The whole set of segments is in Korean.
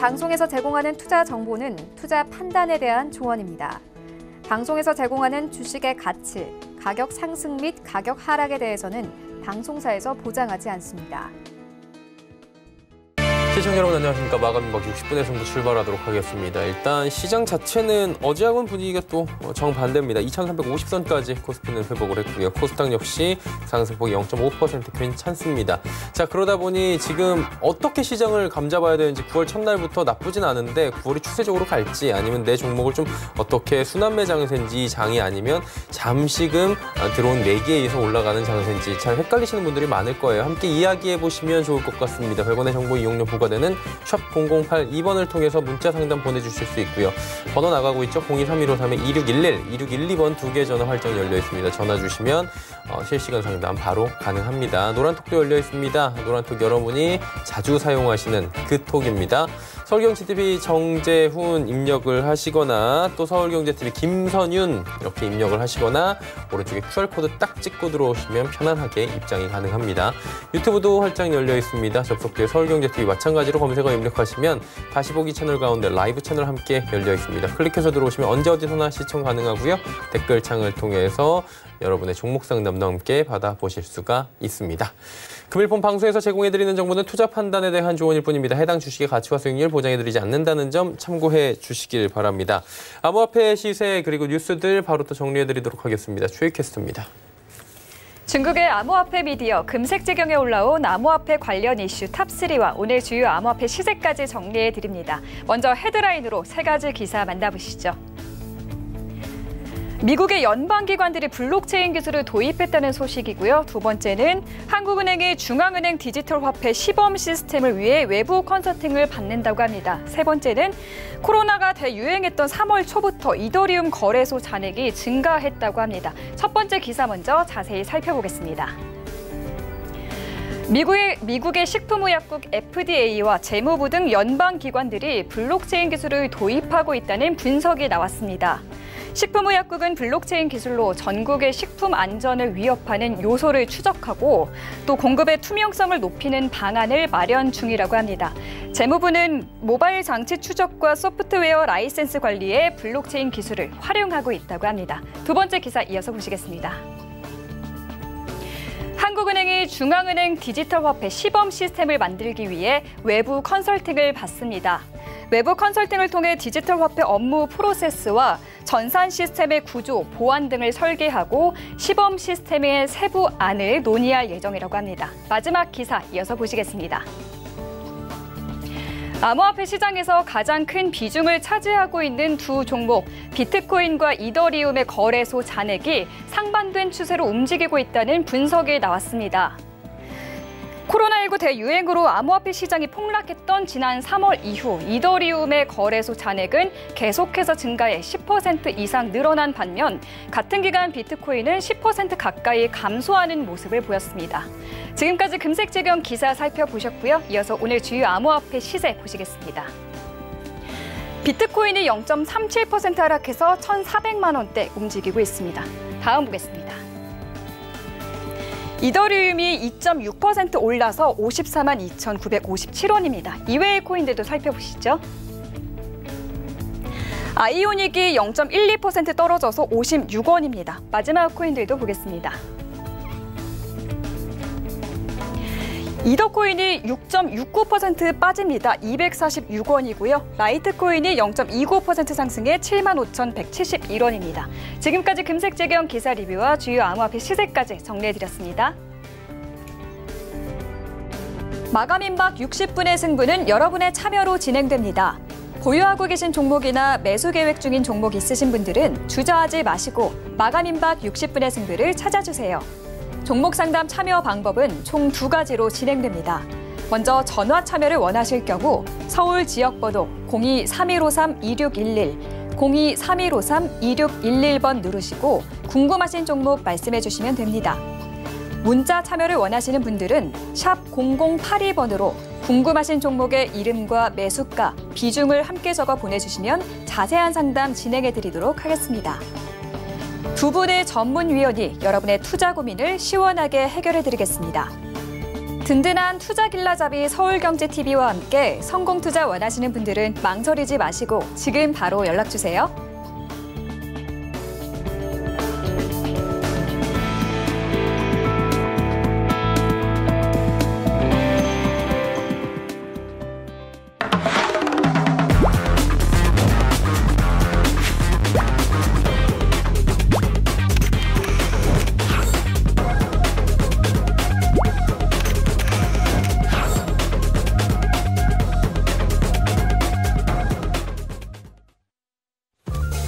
방송에서 제공하는 투자 정보는 투자 판단에 대한 조언입니다. 방송에서 제공하는 주식의 가치, 가격 상승 및 가격 하락에 대해서는 방송사에서 보장하지 않습니다. 시청자 여러분 안녕하십니까. 마감 막 60분의 승부 출발하도록 하겠습니다. 일단 시장 자체는 어제하고는 분위기가 또 정반대입니다. 2350선까지 코스피는 회복을 했고요. 코스닥 역시 상승폭이 0.5% 괜찮습니다. 자, 그러다 보니 지금 어떻게 시장을 감잡아야 되는지 9월 첫날부터 나쁘진 않은데 9월이 추세적으로 갈지 아니면 내 종목을 좀 어떻게 순환매 장세인지 장이 아니면 잠시금 들어온 매기에서 올라가는 장세인지 잘 헷갈리시는 분들이 많을 거예요. 함께 이야기해 보시면 좋을 것 같습니다. 100원의 정보 이용료 부과되는 샵 008-2번을 통해서 문자 상담 보내주실 수 있고요. 번호 나가고 있죠. 023153-2611, 2612번 두 개 전화 활짝 열려 있습니다. 전화 주시면 실시간 상담 바로 가능합니다. 노란톡도 열려 있습니다. 노란톡 여러분이 자주 사용하시는 그 톡입니다. 서울경제TV 정재훈 입력을 하시거나 또 서울경제TV 김선윤 이렇게 입력을 하시거나 오른쪽에 QR코드 딱 찍고 들어오시면 편안하게 입장이 가능합니다. 유튜브도 활짝 열려 있습니다. 접속기에 서울경제TV 마찬가지로 검색어 입력하시면 다시 보기 채널 가운데 라이브 채널 함께 열려 있습니다. 클릭해서 들어오시면 언제 어디서나 시청 가능하고요. 댓글창을 통해서 여러분의 종목 상담도 함께 받아보실 수가 있습니다. 금일본 방송에서 제공해드리는 정보는 투자 판단에 대한 조언일 뿐입니다. 해당 주식의 가치와 수익률 보장해드리지 않는다는 점 참고해 주시길 바랍니다. 암호화폐 시세 그리고 뉴스들 바로 또 정리해드리도록 하겠습니다. 최익캐스터입니다. 중국의 암호화폐 미디어 금색재경에 올라온 암호화폐 관련 이슈 탑3와 오늘 주요 암호화폐 시세까지 정리해드립니다. 먼저 헤드라인으로 세 가지 기사 만나보시죠. 미국의 연방기관들이 블록체인 기술을 도입했다는 소식이고요. 두 번째는 한국은행이 중앙은행 디지털 화폐 시범 시스템을 위해 외부 컨설팅을 받는다고 합니다. 세 번째는 코로나가 대유행했던 3월 초부터 이더리움 거래소 잔액이 증가했다고 합니다. 첫 번째 기사 먼저 자세히 살펴보겠습니다. 미국의 식품의약국 FDA와 재무부 등 연방기관들이 블록체인 기술을 도입하고 있다는 분석이 나왔습니다. 식품의약국은 블록체인 기술로 전국의 식품 안전을 위협하는 요소를 추적하고 또 공급의 투명성을 높이는 방안을 마련 중이라고 합니다. 재무부는 모바일 장치 추적과 소프트웨어 라이센스 관리에 블록체인 기술을 활용하고 있다고 합니다. 두 번째 기사 이어서 보시겠습니다. 한국은행이 중앙은행 디지털 화폐 시범 시스템을 만들기 위해 외부 컨설팅을 받습니다. 외부 컨설팅을 통해 디지털 화폐 업무 프로세스와 전산 시스템의 구조, 보안 등을 설계하고 시범 시스템의 세부 안을 논의할 예정이라고 합니다. 마지막 기사 이어서 보시겠습니다. 암호화폐 시장에서 가장 큰 비중을 차지하고 있는 두 종목, 비트코인과 이더리움의 거래소 잔액이 상반된 추세로 움직이고 있다는 분석이 나왔습니다. 코로나19 대유행으로 암호화폐 시장이 폭락했던 지난 3월 이후 이더리움의 거래소 잔액은 계속해서 증가해 10% 이상 늘어난 반면 같은 기간 비트코인은 10% 가까이 감소하는 모습을 보였습니다. 지금까지 금색재경 기사 살펴보셨고요. 이어서 오늘 주요 암호화폐 시세 보시겠습니다. 비트코인이 0.37% 하락해서 1,400만 원대 움직이고 있습니다. 다음 보겠습니다. 이더리움이 2.6% 올라서 54만 2,957원입니다. 이외의 코인들도 살펴보시죠. 아이오닉이 0.12% 떨어져서 56원입니다. 마지막 코인들도 보겠습니다. 이더코인이 6.69% 빠집니다. 246원이고요. 라이트코인이 0.29% 상승해 75,171원입니다. 지금까지 금색재경 기사 리뷰와 주요 암호화폐 시세까지 정리해드렸습니다. 마감 임박 60분의 승부는 여러분의 참여로 진행됩니다. 보유하고 계신 종목이나 매수 계획 중인 종목 있으신 분들은 주저하지 마시고 마감 임박 60분의 승부를 찾아주세요. 종목 상담 참여 방법은 총 2가지로 진행됩니다. 먼저 전화 참여를 원하실 경우 서울 지역번호 02-3153-2611, 02-3153-2611번 누르시고 궁금하신 종목 말씀해 주시면 됩니다. 문자 참여를 원하시는 분들은 샵 0082번으로 궁금하신 종목의 이름과 매수가, 비중을 함께 적어 보내주시면 자세한 상담 진행해 드리도록 하겠습니다. 두 분의 전문위원이 여러분의 투자 고민을 시원하게 해결해 드리겠습니다. 든든한 투자 길라잡이 서울경제TV와 함께 성공 투자 원하시는 분들은 망설이지 마시고 지금 바로 연락 주세요.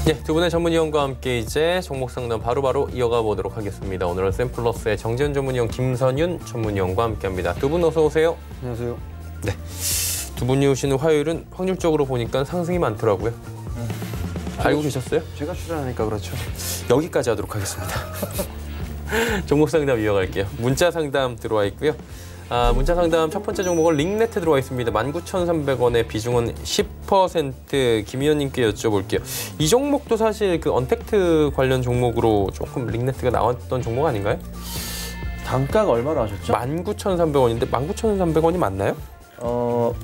네, 두 분의 전문위원과 함께 이제 종목 상담 바로바로 이어가 보도록 하겠습니다. 오늘은 샘플러스의 정재현 전문위원, 김선윤 전문위원과 함께합니다. 두 분 어서 오세요. 안녕하세요. 네, 두 분이 오시는 화요일은 확률적으로 보니까 상승이 많더라고요. 알고 계셨어요? 제가 출연하니까 그렇죠. 여기까지 하도록 하겠습니다. 종목 상담 이어갈게요. 문자 상담 들어와 있고요. 문자 상담 첫 번째 종목은 링네트 들어와 있습니다. 19,300원의 비중은 10%. 김 의원님께 여쭤볼게요. 이 종목도 사실 그 언택트 관련 종목으로 조금 링네트가 나왔던 종목 아닌가요? 단가가 얼마로 하셨죠? 19,300원인데 19,300원이 맞나요?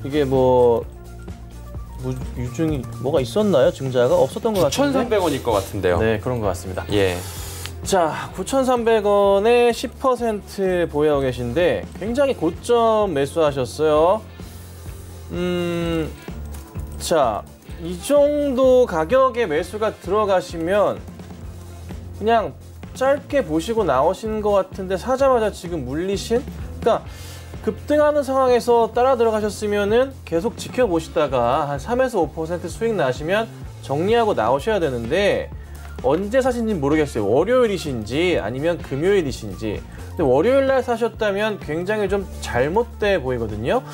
이게 유증이 뭐가 있었나요? 증자가 없었던 것 같은데. 9,300원일 것 같은데요. 네, 그런 것 같습니다. 예. 자, 9,300원에 10% 보유하고 계신데 굉장히 고점 매수하셨어요. 자, 이 정도 가격에 매수가 들어가시면 그냥 짧게 보시고 나오신 것 같은데 사자마자 지금 물리신? 그러니까 급등하는 상황에서 따라 들어가셨으면은 계속 지켜보시다가 한 3에서 5% 수익 나시면 정리하고 나오셔야 되는데 언제 사신지 모르겠어요. 월요일이신지 아니면 금요일이신지. 근데 월요일 날 사셨다면 굉장히 좀 잘못돼 보이거든요.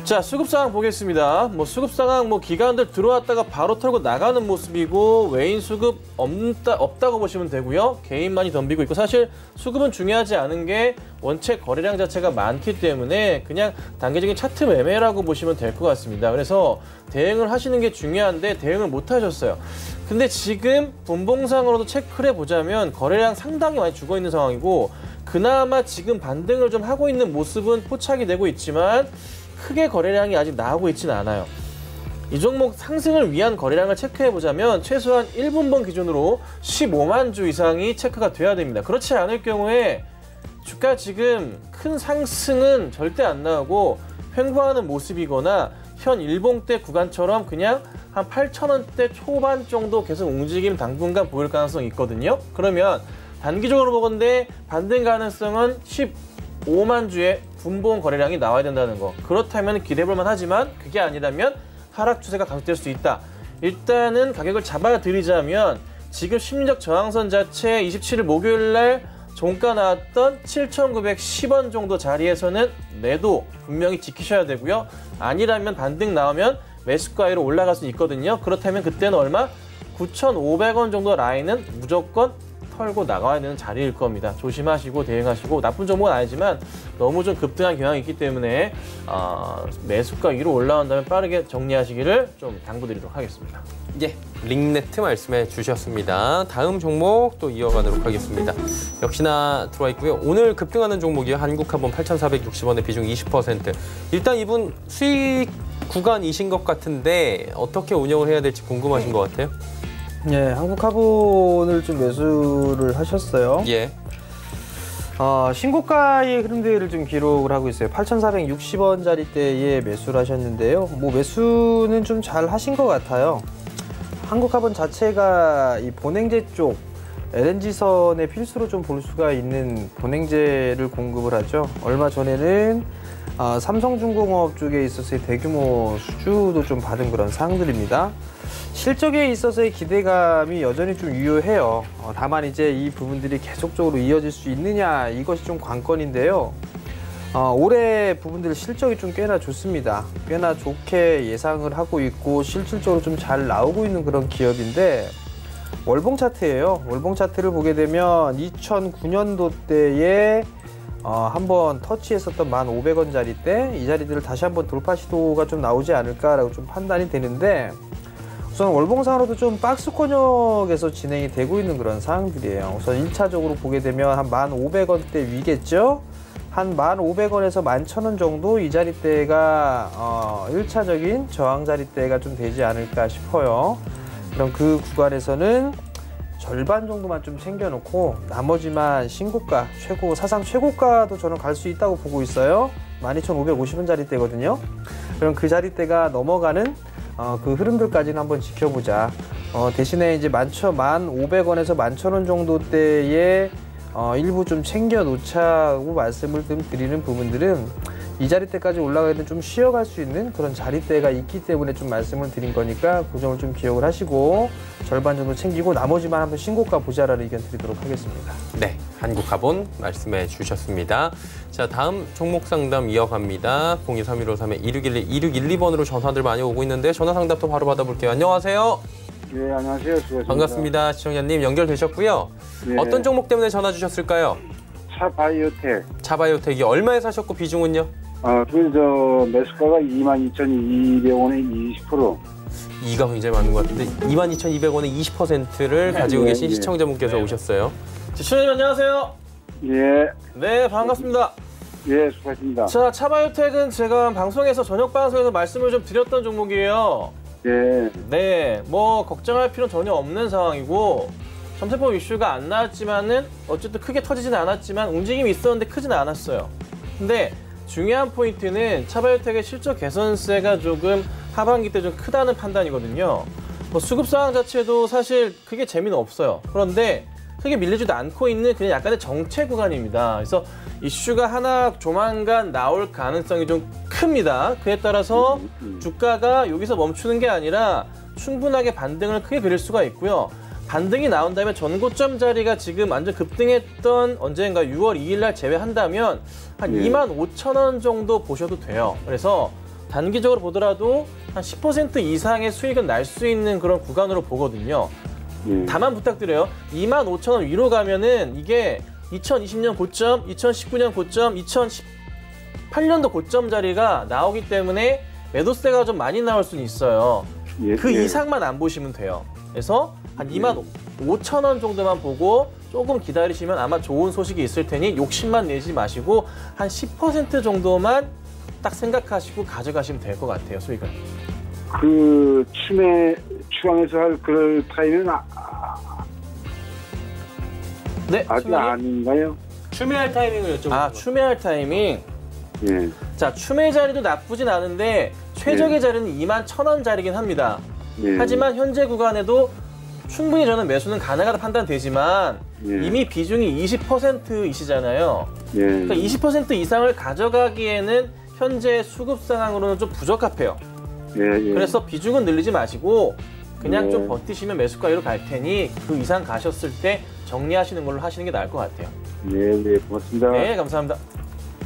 자, 수급 상황 보겠습니다. 수급 상황 기관들 들어왔다가 바로 털고 나가는 모습이고 외인 수급 없다고 보시면 되고요. 개인만이 덤비고 있고 사실 수급은 중요하지 않은 게 원체 거래량 자체가 많기 때문에 그냥 단계적인 차트 매매라고 보시면 될 것 같습니다. 그래서 대응을 하시는 게 중요한데 대응을 못 하셨어요. 근데 지금 분봉상으로도 체크를 해보자면 거래량 상당히 많이 죽어있는 상황이고 그나마 지금 반등을 좀 하고 있는 모습은 포착이 되고 있지만 크게 거래량이 아직 나오고 있지는 않아요. 이 종목 상승을 위한 거래량을 체크해보자면 최소한 1분봉 기준으로 15만 주 이상이 체크가 돼야 됩니다. 그렇지 않을 경우에 주가 지금 큰 상승은 절대 안 나오고 횡보하는 모습이거나 현 일봉대 구간처럼 그냥 한 8,000원대 초반 정도 계속 움직임 당분간 보일 가능성이 있거든요. 그러면 단기적으로 보건대 반등 가능성은 15만 주의 분봉 거래량이 나와야 된다는 거. 그렇다면 기대해볼만 하지만 그게 아니라면 하락 추세가 강조될 수 있다. 일단은 가격을 잡아드리자면 지금 심리적 저항선 자체 27일 목요일 날 종가 나왔던 7,910원 정도 자리에서는 매도 분명히 지키셔야 되고요. 아니라면 반등 나오면 매수가 위로 올라갈 수 있거든요. 그렇다면 그때는 얼마? 9,500원 정도 라인은 무조건 털고 나가야 되는 자리일 겁니다. 조심하시고 대응하시고 나쁜 종목은 아니지만 너무 좀 급등한 경향이 있기 때문에 매수가 위로 올라온다면 빠르게 정리하시기를 좀 당부드리도록 하겠습니다. 예, 링네트 말씀해 주셨습니다. 다음 종목 또 이어가도록 하겠습니다. 역시나 들어와 있고요. 오늘 급등하는 종목이요. 한국화본 8,460원의 비중 20%. 일단 이분 수익 구간이신 것 같은데 어떻게 운영을 해야 될지 궁금하신 것 같아요. 네, 한국화본을 좀 매수를 하셨어요. 예. 신고가의 흐름들을 좀 기록을 하고 있어요. 8,460원짜리 때에 매수를 하셨는데요. 매수는 좀 잘 하신 것 같아요. 한국화본 자체가 이 본행제 쪽 LNG선의 필수로 좀 볼 수가 있는 본행제를 공급을 하죠. 얼마 전에는 삼성중공업 쪽에 있어서의 대규모 수주도 좀 받은 그런 사항들입니다. 실적에 있어서의 기대감이 여전히 좀 유효해요. 다만 이제 이 부분들이 계속적으로 이어질 수 있느냐 이것이 좀 관건인데요. 올해 부분들 실적이 좀 꽤나 좋습니다. 꽤나 좋게 예상을 하고 있고 실질적으로 좀 잘 나오고 있는 그런 기업인데 월봉 차트예요. 월봉 차트를 보게 되면 2009년도 때에 한번 터치했었던 1,500원짜리 때 이 자리들을 다시 한번 돌파 시도가 좀 나오지 않을까라고 좀 판단이 되는데 우선 월봉상으로도 좀 박스권역에서 진행이 되고 있는 그런 상황들이에요. 우선 1차적으로 보게 되면 한 1,500원대 위겠죠? 한 1,500원에서 11,000원 정도 이 자리대가 1차적인 저항 자리대가 좀 되지 않을까 싶어요. 그럼 그 구간에서는 절반 정도만 좀 챙겨놓고 나머지만 신고가, 사상 최고가도 저는 갈 수 있다고 보고 있어요. 12,550원 자리대거든요. 그럼 그 자리대가 넘어가는 그 흐름들까지는 한번 지켜보자. 대신에 이제 1,500원에서 11,000원 정도 대에 일부 좀 챙겨 놓자고 말씀을 좀 드리는 부분들은 이 자리대까지 올라가기는 좀 쉬어갈 수 있는 그런 자리대가 있기 때문에 좀 말씀을 드린 거니까 그 점을 좀 기억을 하시고 절반 정도 챙기고 나머지만 한번 신고가 보자라는 의견 드리도록 하겠습니다. 네, 한국화본 말씀해 주셨습니다. 자, 다음 종목 상담 이어갑니다. 023153-2612번으로 전화들 많이 오고 있는데 전화 상담도 바로 받아볼게요. 안녕하세요. 네, 안녕하세요. 수고하십니다. 반갑습니다. 시청자님 연결되셨고요. 네. 어떤 종목 때문에 전화 주셨을까요? 차바이오텍. 차바이오텍이 얼마에 사셨고 비중은요? 그 매수가가 22,200원에 20%. 이가 굉장히 많은 것 같은데 22,200원에 20%를 가지고 계신 네. 시청자분께서 오셨어요. 시청자님 안녕하세요. 예, 네, 반갑습니다. 예, 수고하십니다. 자, 차바이오텍은 제가 방송에서 저녁 방송에서 말씀을 좀 드렸던 종목이에요. 예, 네, 뭐 걱정할 필요는 전혀 없는 상황이고 점세법 이슈가 안 나왔지만은 어쨌든 크게 터지진 않았지만 움직임이 있었는데 크진 않았어요. 근데 중요한 포인트는 차바이오텍의 실적 개선세가 조금 하반기 때 좀 크다는 판단이거든요. 뭐 수급 상황 자체도 사실 크게 재미는 없어요. 그런데 크게 밀리지도 않고 있는 그냥 약간의 정체 구간입니다. 그래서 이슈가 하나 조만간 나올 가능성이 좀 큽니다. 그에 따라서 주가가 여기서 멈추는 게 아니라 충분하게 반등을 크게 그릴 수가 있고요. 반등이 나온다면 전고점 자리가 지금 완전 급등했던 언젠가 6월 2일 날 제외한다면 한 25,000원 정도 보셔도 돼요. 그래서 단기적으로 보더라도 한 10% 이상의 수익은 날 수 있는 그런 구간으로 보거든요. 다만 부탁드려요. 25,000원 위로 가면은 이게 2020년 고점, 2019년 고점, 2018년도 고점 자리가 나오기 때문에 매도세가 좀 많이 나올 수는 있어요. 그 이상만 안 보시면 돼요. 그래서 한 25,000원 정도만 보고 조금 기다리시면 아마 좋은 소식이 있을 테니 욕심만 내지 마시고 한 10% 정도만 딱 생각하시고 가져가시면 될 것 같아요, 수익은. 그 추강해서 할 그럴 타임은 네, 아직 수익이? 아닌가요? 추매할 타이밍을 여쭤보는 아, 거죠. 추매할 타이밍. 예, 자, 추매 자리도 나쁘진 않은데 최적의 자리는 21,000원 자리긴 합니다. 예. 하지만 현재 구간에도 충분히 저는 매수는 가능하다 판단되지만 예. 이미 비중이 20%이시잖아요. 예, 그러니까 20% 이상을 가져가기에는 현재 수급 상황으로는 좀 부적합해요. 예, 예. 그래서 비중은 늘리지 마시고 그냥 예. 좀 버티시면 매수가로 갈 테니 그 이상 가셨을 때 정리하시는 걸로 하시는 게 나을 것 같아요. 예, 네, 고맙습니다. 네, 감사합니다.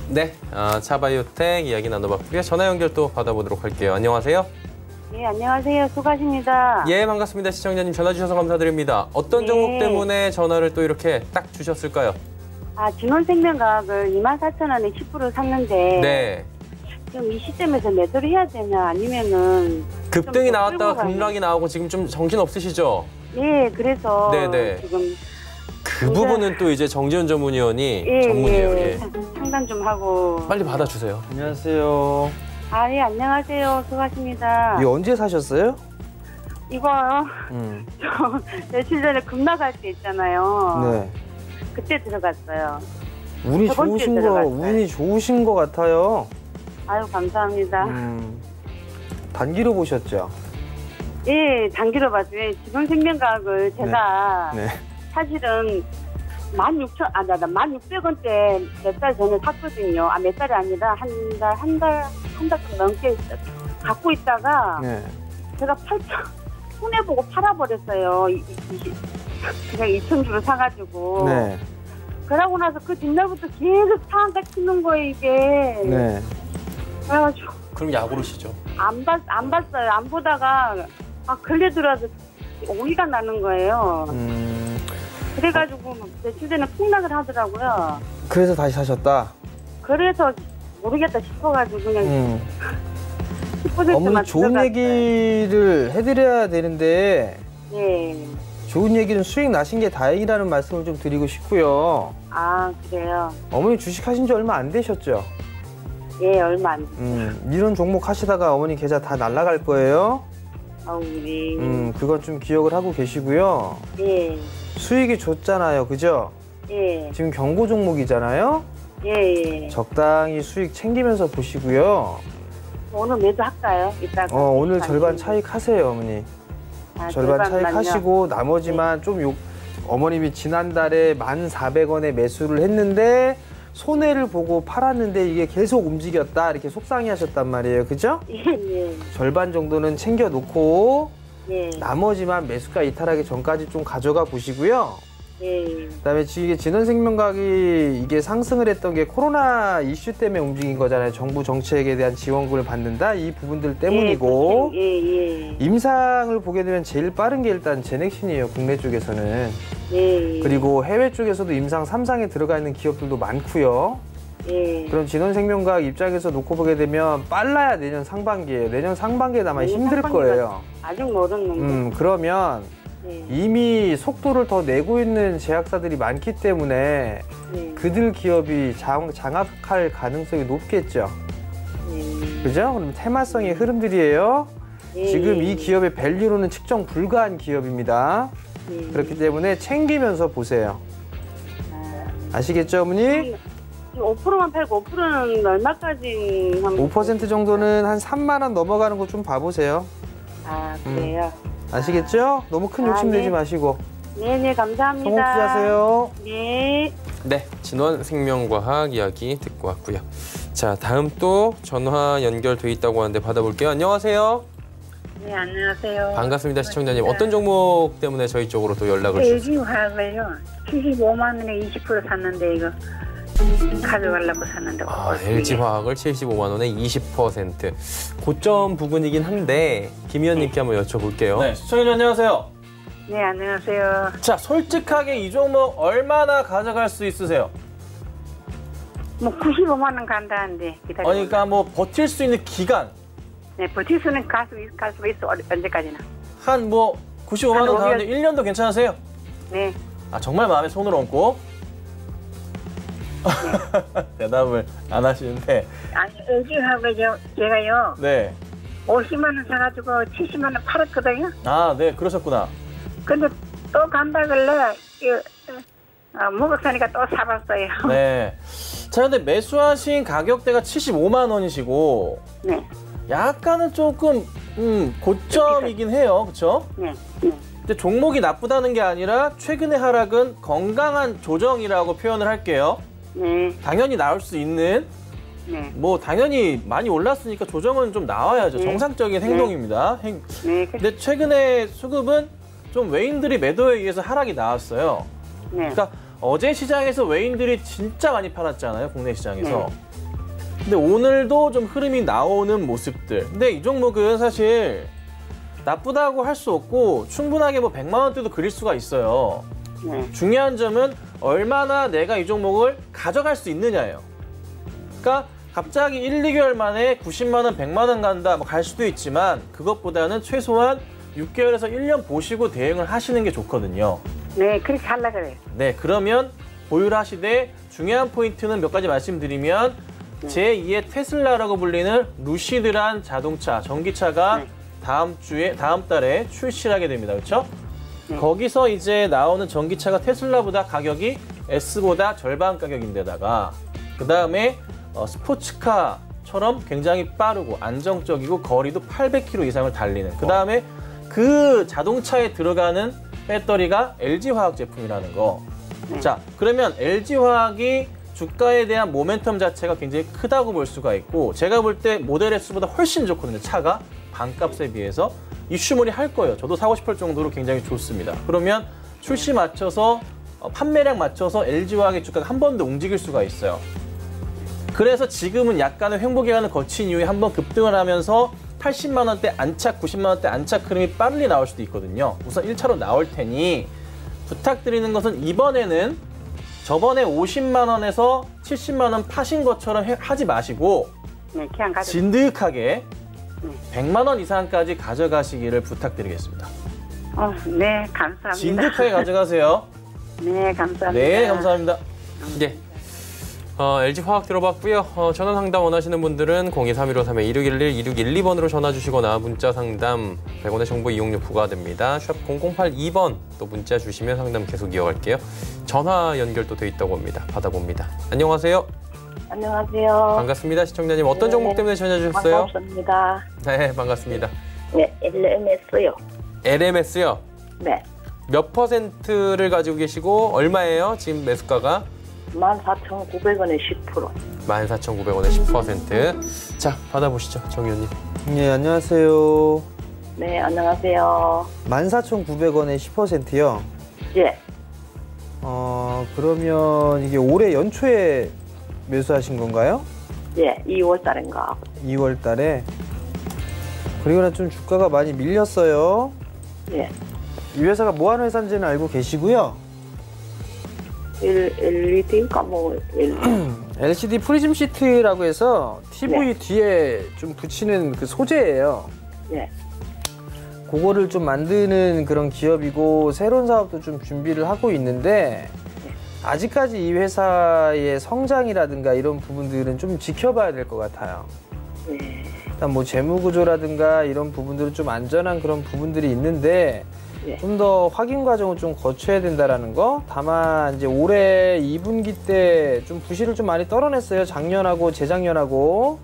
네, 차바이오텍 이야기 나눠봤고요. 전화 연결 또 받아보도록 할게요. 안녕하세요. 네, 안녕하세요. 수고하십니다. 예, 반갑습니다. 시청자님 전화 주셔서 감사드립니다. 어떤 네. 종목 때문에 전화를 또 이렇게 딱 주셨을까요? 진원생명과학을 24,000원에 10% 샀는데 네. 지금 이 시점에서 매도를 해야 되나 아니면은 급등이 좀 나왔다가 끌고 가는- 급락이 나오고 지금 좀 정신 없으시죠? 네, 그래서 네네. 지금 그 부분은 또 이제 정지훈 전문위원이 전문이에요. 예. 상담 좀 하고. 빨리 받아주세요. 안녕하세요. 예, 안녕하세요. 수고하십니다. 이거 언제 사셨어요? 이거요. 저 며칠 전에 급락할 때 있잖아요. 네. 그때 들어갔어요. 운이 저번 주에 좋으신 거, 들어갔어요. 운이 좋으신 거 같아요. 아유, 감사합니다. 단기로 보셨죠? 예, 단기로 봐줘요. 지원생명과학을 제가 네. 사실은 16,600원대 몇 달 전에 샀거든요. 몇 달이 아니라 한 달 좀 넘게 갖고 있다가 네. 제가 손해보고 팔아버렸어요. 그냥 2,000주로 사가지고. 네. 그러고 나서 그 뒷날부터 계속 상한가 치는 거예요, 이게. 네. 그래가지고 그럼 약오르시죠. 안 봤어요. 안 보다가 걸려 들어와서 오이가 나는 거예요. 그래가지고 며칠 전에 폭락을 하더라고요. 그래서 다시 사셨다? 그래서 모르겠다 싶어가지고 그냥 10%만 어머니 좋은 얘기를 해드려야 되는데 예. 좋은 얘기는 수익 나신 게 다행이라는 말씀을 좀 드리고 싶고요. 아, 그래요? 어머니 주식하신 지 얼마 안 되셨죠? 예, 얼마 안 됐어요. 이런 종목 하시다가 어머니 계좌 다 날아갈 거예요. 아우, 네. 그건 좀 기억을 하고 계시고요. 예, 수익이 좋잖아요, 그죠? 예, 지금 경고 종목이잖아요. 예. 적당히 수익 챙기면서 보시고요. 오늘 매도할까요? 이따가. 오늘 절반 차익하세요, 어머니. 아, 절반 절반만요? 차익하시고 나머지만 어머님이 지난달에 1,400원에 매수를 했는데 손해를 보고 팔았는데 이게 계속 움직였다 이렇게 속상해 하셨단 말이에요. 그죠? 예, 예. 절반 정도는 챙겨 놓고 예, 나머지만 매수가 이탈하기 전까지 좀 가져가 보시고요. 예. 그다음에 이게 진원생명과학이 이게 상승을 했던 게 코로나 이슈 때문에 움직인 거잖아요. 정부 정책에 대한 지원금을 받는다 이 부분들 때문이고 예, 예. 임상을 보게 되면 제일 빠른 게 일단 제넥신이에요. 국내 쪽에서는. 예. 그리고 해외 쪽에서도 임상 3상에 들어가 있는 기업들도 많고요. 예. 그럼 진원생명과학 입장에서 놓고 보게 되면 빨라야 내년 상반기예요. 내년 상반기에 아마 힘들 거예요. 아직 모르는데. 그러면 예. 이미 속도를 더 내고 있는 제약사들이 많기 때문에 예. 그들 기업이 장악할 가능성이 높겠죠. 예. 그죠? 그럼 테마성의 흐름들이에요. 예. 지금 이 기업의 밸류로는 측정 불가한 기업입니다. 예. 그렇기 때문에 챙기면서 보세요. 아시겠죠, 어머니? 5%만 팔고 5%는 얼마까지 하면 5% 정도는 한 3만 원 넘어가는 거 좀 봐보세요. 아, 그래요? 아시겠죠? 너무 큰 욕심 네. 내지 마시고. 네네, 감사합니다. 성공 투자하세요. 네. 네, 진원생명과학 이야기 듣고 왔고요. 자, 다음 또 전화 연결돼 있다고 하는데 받아볼게요. 안녕하세요. 네, 안녕하세요. 반갑습니다, 시청자님. 어떤 종목 때문에 저희 쪽으로 또 연락을 주셨어요? LG화학을요. 75만 원에 20% 샀는데 이거 가져가려고 샀는데. LG화학을 75만 원에 20%. 고점 부근이긴 한데 김 의원님께 한번 여쭤볼게요. 네, 시청자 안녕하세요. 네, 안녕하세요. 자, 솔직하게 이 종목 얼마나 가져갈 수 있으세요? 뭐 95만 원 간다는데 기다려. 그러니까 뭐 버틸 수 있는 기간 네, 버틸 수는 갈 수가 있어. 언제까지나. 한 뭐 95만 원 한 가는데 1년도 괜찮으세요? 네. 아, 정말 마음에 손을 얹고 대답을 안 하시는데. 아니, LG화학을 제가요. 네. 50만 원 사가지고 70만 원 팔았거든요. 아, 네, 그러셨구나. 근데 또 간다 그래. 먹었으니까 또 사봤어요. 네. 자, 근데 매수하신 가격대가 75만 원이시고 네. 약간은 조금 고점이긴 해요. 그렇죠? 네. 네. 근데 종목이 나쁘다는 게 아니라 최근의 하락은 건강한 조정이라고 표현을 할게요. 네. 당연히 나올 수 있는, 네. 뭐 당연히 많이 올랐으니까 조정은 좀 나와야죠. 네. 정상적인 네. 행동입니다. 네. 근데 최근에 수급은 좀 외인들이 매도에 의해서 하락이 나왔어요. 네. 그러니까 어제 시장에서 외인들이 진짜 많이 팔았잖아요, 국내 시장에서. 네. 근데 오늘도 좀 흐름이 나오는 모습들. 근데 이 종목은 사실 나쁘다고 할 수 없고 충분하게 뭐 100만 원대도 그릴 수가 있어요. 네. 중요한 점은 얼마나 내가 이 종목을 가져갈 수 있느냐예요. 그러니까 갑자기 1, 2개월 만에 90만 원, 100만 원 간다, 뭐 갈 수도 있지만 그것보다는 최소한 6개월에서 1년 보시고 대응을 하시는 게 좋거든요. 네, 그렇게 하려고 그래요. 네, 그러면 보유하시되 중요한 포인트는 몇 가지 말씀드리면 제2의 테슬라라고 불리는 루시드란 자동차, 전기차가 네. 다음 달에 출시하게 됩니다. 그렇죠? 네. 거기서 이제 나오는 전기차가 테슬라보다 가격이 S보다 절반 가격인데다가 그다음에 스포츠카처럼 굉장히 빠르고 안정적이고 거리도 800km 이상을 달리는 그다음에 그 자동차에 들어가는 배터리가 LG화학 제품이라는 거. 네. 자, 그러면 LG화학이 주가에 대한 모멘텀 자체가 굉장히 크다고 볼 수가 있고 제가 볼 때 모델 S보다 훨씬 좋거든요. 차가 반값에 비해서 이슈몰이 할 거예요. 저도 사고 싶을 정도로 굉장히 좋습니다. 그러면 출시 맞춰서 판매량 맞춰서 LG화학의 주가가 한 번 더 움직일 수가 있어요. 그래서 지금은 약간의 횡보 기간을 거친 이후에 한 번 급등을 하면서 80만 원대 안착, 90만 원대 안착 흐름이 빨리 나올 수도 있거든요. 우선 1차로 나올 테니 부탁드리는 것은 이번에는 저번에 50만 원에서 70만 원 파신 것처럼 하지 마시고 네, 그냥 가져. 진득하게 100만 원 이상까지 가져가시기를 부탁드리겠습니다. 네, 감사합니다. 진득하게 가져가세요. 네, 감사합니다. 네, 감사합니다. 예. LG화학 들어봤고요. 전화 상담 원하시는 분들은 023153-2611, 2612번으로 전화 주시거나 문자 상담 100원의 정보 이용료 부과됩니다. 샵 0082번 또 문자 주시면 상담 계속 이어갈게요. 전화 연결도 돼 있다고 합니다. 받아봅니다. 안녕하세요. 안녕하세요. 반갑습니다. 시청자님 어떤 종목 때문에 전화 주셨어요? 반갑습니다. 네, 반갑습니다. 네, LMS요. LMS요? 네. 몇 %를 가지고 계시고 얼마예요? 지금 매수가가? 14,900원에 10%. 14,900원에 10%. 자, 받아보시죠. 정 의원님. 예, 안녕하세요. 네, 안녕하세요. 14,900원에 10%요? 예. 그러면 이게 올해 연초에 매수하신 건가요? 예, 2월 달인가. 2월 달에. 그리고는 좀 주가가 많이 밀렸어요. 예. 이 회사가 뭐 하는 회사인지는 알고 계시고요. LED인가 뭐. LCD 프리즘 시트라고 해서 TV 네. 뒤에 좀 붙이는 그 소재예요. 예. 그거를 좀 만드는 그런 기업이고 새로운 사업도 좀 준비를 하고 있는데 아직까지 이 회사의 성장이라든가 이런 부분들은 좀 지켜봐야 될 것 같아요. 예. 일단 뭐 재무 구조라든가 이런 부분들은 좀 안전한 그런 부분들이 있는데 예. 좀 더 확인 과정을 좀 거쳐야 된다라는 거. 다만 이제 올해 2분기 때 좀 부실을 좀 많이 떨어냈어요. 작년하고 재작년하고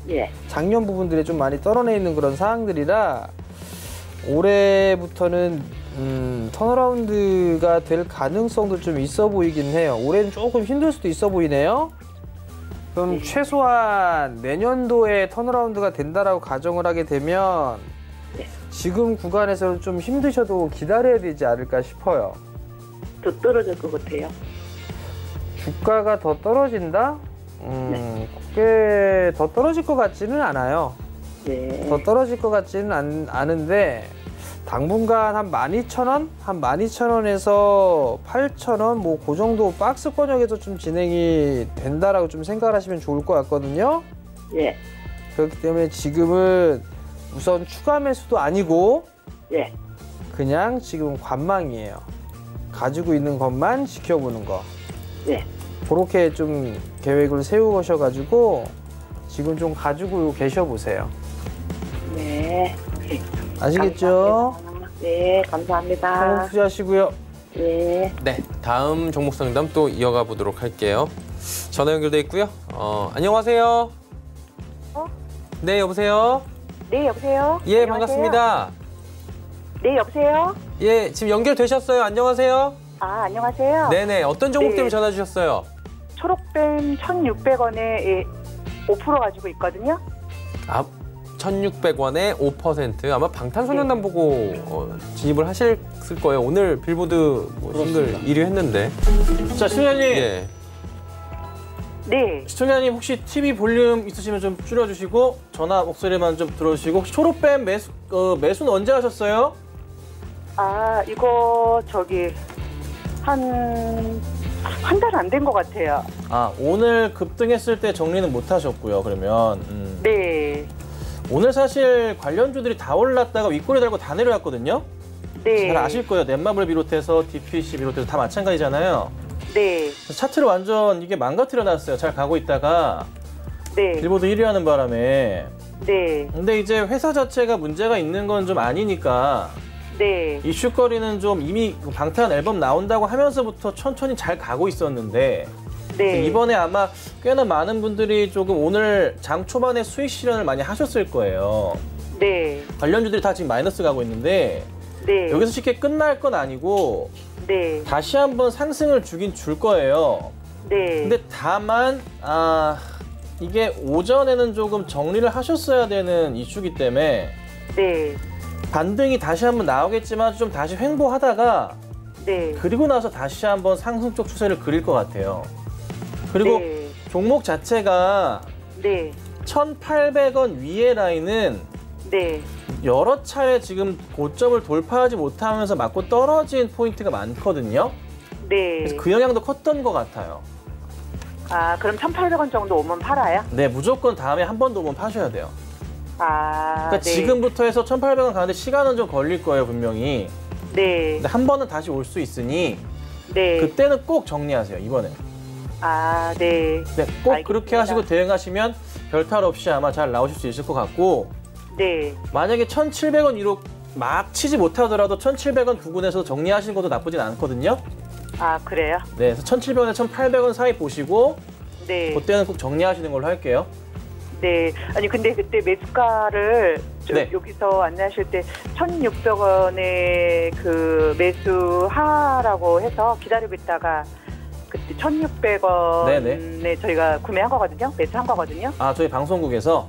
예. 작년 부분들이 좀 많이 떨어내 있는 그런 사항들이라 올해부터는 턴어라운드가 될 가능성도 좀 있어 보이긴 해요. 올해는 조금 힘들 수도 있어 보이네요. 그럼 최소한 내년도에 턴어라운드가 된다라고 가정을 하게 되면 지금 구간에서는 좀 힘드셔도 기다려야 되지 않을까 싶어요. 더 떨어질 것 같아요. 주가가 더 떨어진다? 그게 더 떨어질 것 같지는 않아요. 예. 더 떨어질 것 같지는 않은데 당분간 한 12,000원? 한 12,000원에서 8,000원? 뭐 그 정도 박스권역에서 좀 진행이 된다라고 좀 생각을 하시면 좋을 것 같거든요. 예. 그렇기 때문에 지금은 우선 추가 매수도 아니고 예. 그냥 지금 관망이에요. 가지고 있는 것만 지켜보는 거. 예. 그렇게 좀 계획을 세우셔가지고 지금 좀 가지고 계셔보세요. 네. 아시겠죠? 감사합니다. 네, 감사합니다. 사용 투자하시고요. 네. 네, 다음 종목 상담 또 이어가 보도록 할게요. 전화 연결돼 있고요. 안녕하세요. 네, 여보세요. 네, 여보세요? 예, 안녕하세요? 반갑습니다. 네, 여보세요? 예, 지금 연결되셨어요. 안녕하세요. 아, 안녕하세요? 네네, 어떤 종목 네. 때문에 전화 주셨어요? 초록뱀 1,600원에 5% 가지고 있거든요. 아, 1,600원에 5%. 아마 방탄소년단 보고 진입을 하실 거예요. 오늘 빌보드 뭐 싱글 1위 했는데. 자, 시청자님. 예. 네. 시청자님 혹시 TV 볼륨 있으시면 좀 줄여주시고 전화 목소리만 좀 들어주시고 혹시 초록뱀 매수는 언제 하셨어요? 아, 이거 한 달 안 된 것 같아요. 아, 오늘 급등했을 때 정리는 못 하셨고요. 그러면 네. 오늘 사실 관련주들이 다 올랐다가 윗꼬리 달고 다 내려왔거든요. 네. 잘 아실 거예요. 넷마블 비롯해서 DPC 비롯해서 다 마찬가지잖아요. 네. 차트를 완전 이게 망가뜨려 놨어요. 잘 가고 있다가 네. 빌보드 1위 하는 바람에. 네. 근데 이제 회사 자체가 문제가 있는 건 좀 아니니까 네. 이슈거리는 좀 이미 방탄 앨범 나온다고 하면서부터 천천히 잘 가고 있었는데 네. 이번에 아마 꽤나 많은 분들이 조금 오늘 장 초반에 수익 실현을 많이 하셨을 거예요. 네. 관련주들이 다 지금 마이너스 가고 있는데 네. 여기서 쉽게 끝날 건 아니고 네. 다시 한번 상승을 주긴 줄 거예요. 네. 근데 다만 이게 오전에는 조금 정리를 하셨어야 되는 이슈기 때문에 네. 반등이 다시 한번 나오겠지만 좀 다시 횡보하다가 네. 그리고 나서 다시 한번 상승 쪽 추세를 그릴 것 같아요. 그리고 네. 종목 자체가 네. 1,800원 위의 라인은 네. 여러 차례 지금 고점을 돌파하지 못하면서 맞고 떨어진 포인트가 많거든요. 네. 그래서 그 영향도 컸던 것 같아요. 아, 그럼 1,800원 정도 오면 팔아요? 네, 무조건 다음에 한 번 더 오면 파셔야 돼요. 아, 그러니까 네. 지금부터 해서 1,800원 가는데 시간은 좀 걸릴 거예요, 분명히. 네. 근데 한 번은 다시 올 수 있으니 네. 그때는 꼭 정리하세요, 이번에. 아, 네. 네, 꼭 알겠습니다. 그렇게 하시고 대응하시면 별탈 없이 아마 잘 나오실 수 있을 것 같고 네. 만약에 1,700원 이로 막 치지 못하더라도 1,700원 부근에서 정리하시는 것도 나쁘진 않거든요. 아, 그래요? 네, 그래서 1,700원에 1,800원 사이 보시고 네. 그때는 꼭 정리하시는 걸로 할게요. 네. 아니, 근데 그때 매수가를 네. 여기서 안내하실 때 1,600원에 그 매수하라고 해서 기다리고 있다가 그때 1,600원에 저희가 구매한 거거든요. 매수한 거거든요. 아, 저희 방송국에서?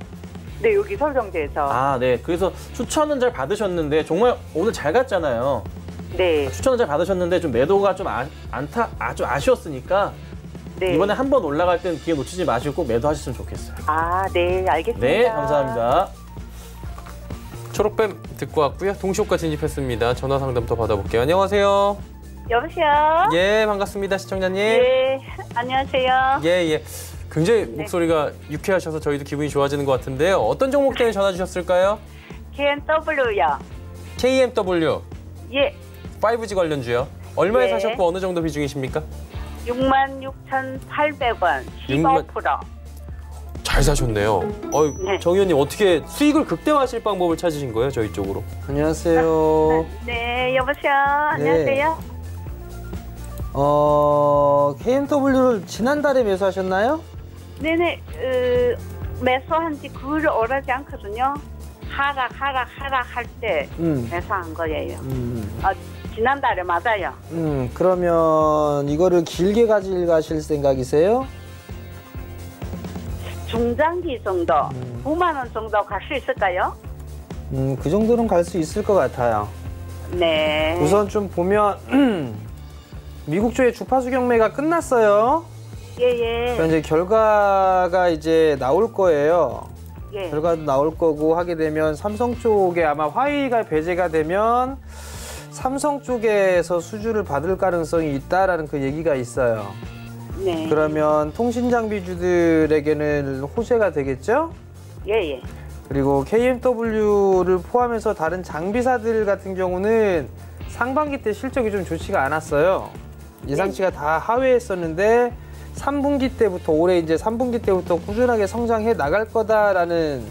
네, 여기 서울경제에서. 아, 네. 그래서 추천은 잘 받으셨는데 정말 오늘 잘 갔잖아요. 네. 추천은 잘 받으셨는데 좀 매도가 좀 좀 아쉬웠으니까 네. 이번에 한번 올라갈 땐 기회 놓치지 마시고 꼭 매도하셨으면 좋겠어요. 아, 네, 알겠습니다. 네, 감사합니다. 초록뱀 듣고 왔고요. 동시호가 진입했습니다. 전화 상담 더 받아볼게요. 안녕하세요. 여보세요? 예, 반갑습니다. 시청자님. 네, 안녕하세요. 예. 굉장히 목소리가 유쾌하셔서 저희도 기분이 좋아지는 것 같은데요. 어떤 종목 때문에 전화 주셨을까요? KMW요. KMW. 예. 5G 관련주요. 얼마에 네. 사셨고 어느 정도 비중이십니까? 66,800원, 15%. 잘 사셨네요. 네. 정 의원님 어떻게 수익을 극대화하실 방법을 찾으신 거예요? 저희 쪽으로. 안녕하세요. 네, 여보세요? 안녕하세요? KMW를 지난달에 매수하셨나요? 네네, 매수한 지 그리 오래지 않거든요. 하락 할 때 매수한 거예요. 지난달에 맞아요. 그러면 이거를 길게 가실 생각이세요? 중장기 정도, 9만 원 정도 갈 수 있을까요? 그 정도는 갈 수 있을 것 같아요. 네. 우선 좀 보면 미국 쪽의 주파수 경매가 끝났어요. 예. 그러니까 이제 결과가 이제 나올 거예요. 예. 결과도 나올 거고 하게 되면 삼성 쪽에 아마 화웨이가 배제가 되면 삼성 쪽에서 수주를 받을 가능성이 있다라는 그 얘기가 있어요. 네. 그러면 통신 장비주들에게는 호재가 되겠죠? 예. 그리고 KMW를 포함해서 다른 장비사들 같은 경우는 상반기 때 실적이 좀 좋지가 않았어요. 예상치가 다 하회했었는데 3분기 때부터 올해 이제 3분기 때부터 꾸준하게 성장해 나갈 거다라는